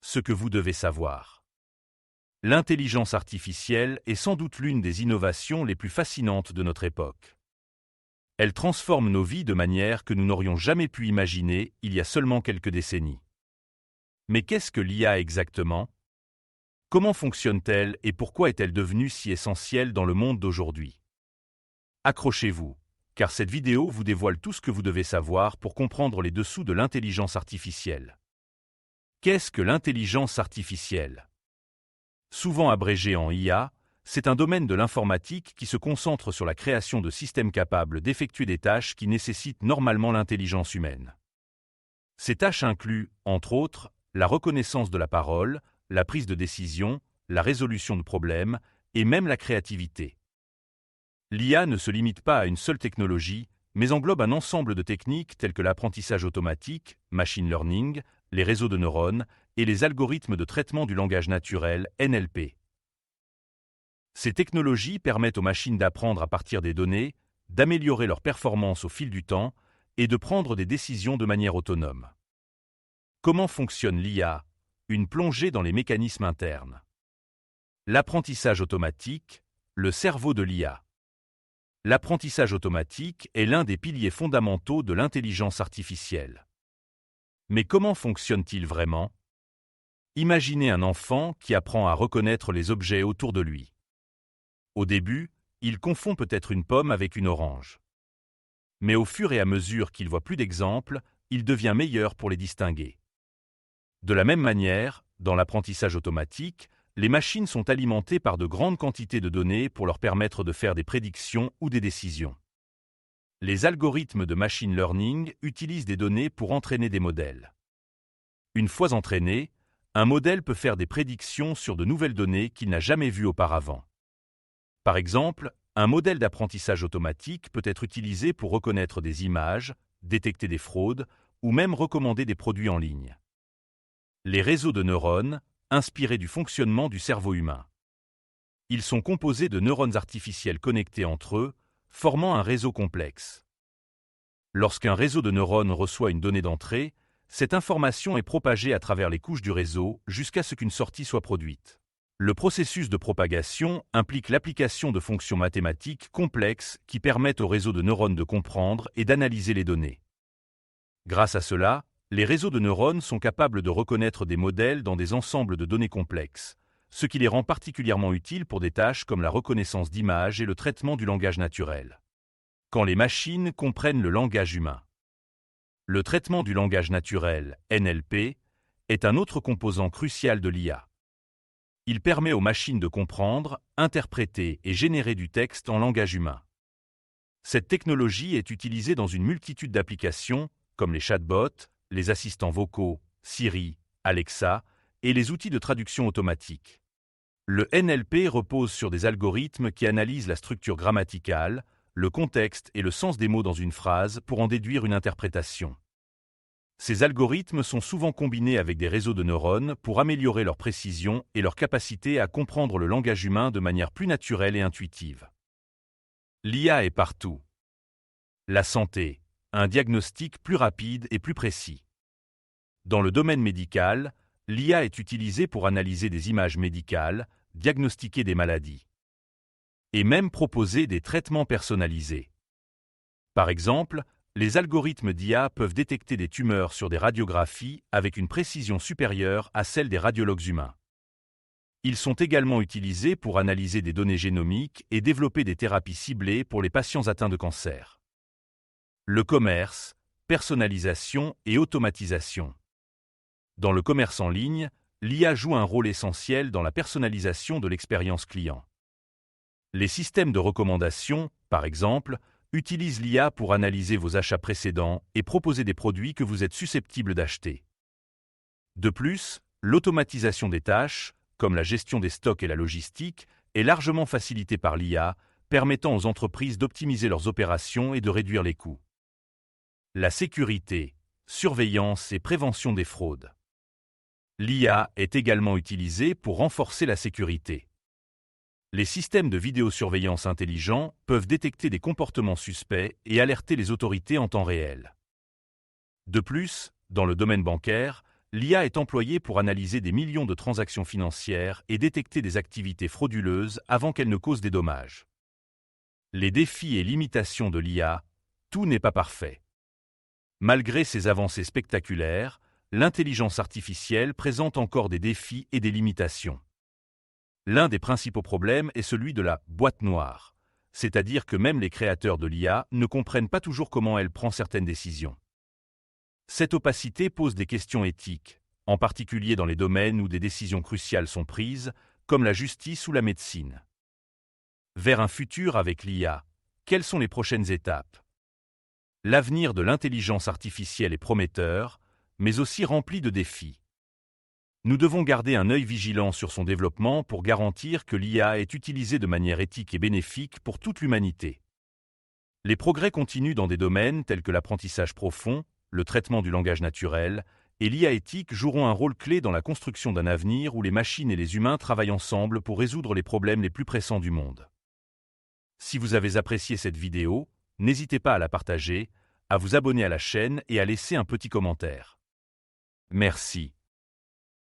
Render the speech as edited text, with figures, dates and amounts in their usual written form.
ce que vous devez savoir. L'intelligence artificielle est sans doute l'une des innovations les plus fascinantes de notre époque. Elle transforme nos vies de manière que nous n'aurions jamais pu imaginer il y a seulement quelques décennies. Mais qu'est-ce que l'IA exactement? Comment fonctionne-t-elle et pourquoi est-elle devenue si essentielle dans le monde d'aujourd'hui? Accrochez-vous, car cette vidéo vous dévoile tout ce que vous devez savoir pour comprendre les dessous de l'intelligence artificielle. Qu'est-ce que l'intelligence artificielle? Souvent abrégée en IA, c'est un domaine de l'informatique qui se concentre sur la création de systèmes capables d'effectuer des tâches qui nécessitent normalement l'intelligence humaine. Ces tâches incluent, entre autres, la reconnaissance de la parole, la prise de décision, la résolution de problèmes et même la créativité. L'IA ne se limite pas à une seule technologie, mais englobe un ensemble de techniques telles que l'apprentissage automatique, machine learning, les réseaux de neurones et les algorithmes de traitement du langage naturel, NLP. Ces technologies permettent aux machines d'apprendre à partir des données, d'améliorer leur performance au fil du temps et de prendre des décisions de manière autonome. Comment fonctionne l'IA? Une plongée dans les mécanismes internes. L'apprentissage automatique, le cerveau de l'IA. L'apprentissage automatique est l'un des piliers fondamentaux de l'intelligence artificielle. Mais comment fonctionne-t-il vraiment? Imaginez un enfant qui apprend à reconnaître les objets autour de lui. Au début, il confond peut-être une pomme avec une orange. Mais au fur et à mesure qu'il voit plus d'exemples, il devient meilleur pour les distinguer. De la même manière, dans l'apprentissage automatique, les machines sont alimentées par de grandes quantités de données pour leur permettre de faire des prédictions ou des décisions. Les algorithmes de machine learning utilisent des données pour entraîner des modèles. Une fois entraîné, un modèle peut faire des prédictions sur de nouvelles données qu'il n'a jamais vues auparavant. Par exemple, un modèle d'apprentissage automatique peut être utilisé pour reconnaître des images, détecter des fraudes ou même recommander des produits en ligne. Les réseaux de neurones, inspirés du fonctionnement du cerveau humain. Ils sont composés de neurones artificiels connectés entre eux, formant un réseau complexe. Lorsqu'un réseau de neurones reçoit une donnée d'entrée, cette information est propagée à travers les couches du réseau jusqu'à ce qu'une sortie soit produite. Le processus de propagation implique l'application de fonctions mathématiques complexes qui permettent au réseau de neurones de comprendre et d'analyser les données. Grâce à cela, les réseaux de neurones sont capables de reconnaître des modèles dans des ensembles de données complexes, ce qui les rend particulièrement utiles pour des tâches comme la reconnaissance d'images et le traitement du langage naturel. Quand les machines comprennent le langage humain. Le traitement du langage naturel, NLP, est un autre composant crucial de l'IA. Il permet aux machines de comprendre, interpréter et générer du texte en langage humain. Cette technologie est utilisée dans une multitude d'applications, comme les chatbots, les assistants vocaux, Siri, Alexa, et les outils de traduction automatique. Le NLP repose sur des algorithmes qui analysent la structure grammaticale, le contexte et le sens des mots dans une phrase pour en déduire une interprétation. Ces algorithmes sont souvent combinés avec des réseaux de neurones pour améliorer leur précision et leur capacité à comprendre le langage humain de manière plus naturelle et intuitive. L'IA est partout. La santé, un diagnostic plus rapide et plus précis. Dans le domaine médical, l'IA est utilisée pour analyser des images médicales, diagnostiquer des maladies et même proposer des traitements personnalisés. Par exemple, les algorithmes d'IA peuvent détecter des tumeurs sur des radiographies avec une précision supérieure à celle des radiologues humains. Ils sont également utilisés pour analyser des données génomiques et développer des thérapies ciblées pour les patients atteints de cancer. Le commerce, personnalisation et automatisation. Dans le commerce en ligne, l'IA joue un rôle essentiel dans la personnalisation de l'expérience client. Les systèmes de recommandation, par exemple, utilisent l'IA pour analyser vos achats précédents et proposer des produits que vous êtes susceptible d'acheter. De plus, l'automatisation des tâches, comme la gestion des stocks et la logistique, est largement facilitée par l'IA, permettant aux entreprises d'optimiser leurs opérations et de réduire les coûts. La sécurité, surveillance et prévention des fraudes. L'IA est également utilisée pour renforcer la sécurité. Les systèmes de vidéosurveillance intelligents peuvent détecter des comportements suspects et alerter les autorités en temps réel. De plus, dans le domaine bancaire, L'IA est employée pour analyser des millions de transactions financières et détecter des activités frauduleuses avant qu'elles ne causent des dommages. Les défis et limitations de l'IA, tout n'est pas parfait. Malgré ces avancées spectaculaires, l'intelligence artificielle présente encore des défis et des limitations. L'un des principaux problèmes est celui de la boîte noire, c'est-à-dire que même les créateurs de l'IA ne comprennent pas toujours comment elle prend certaines décisions. Cette opacité pose des questions éthiques, en particulier dans les domaines où des décisions cruciales sont prises, comme la justice ou la médecine. Vers un futur avec l'IA, quelles sont les prochaines étapes? L'avenir de l'intelligence artificielle est prometteur, mais aussi rempli de défis. Nous devons garder un œil vigilant sur son développement pour garantir que l'IA est utilisée de manière éthique et bénéfique pour toute l'humanité. Les progrès continus dans des domaines tels que l'apprentissage profond, le traitement du langage naturel et l'IA éthique joueront un rôle clé dans la construction d'un avenir où les machines et les humains travaillent ensemble pour résoudre les problèmes les plus pressants du monde. Si vous avez apprécié cette vidéo, n'hésitez pas à la partager, à vous abonner à la chaîne et à laisser un petit commentaire. Merci.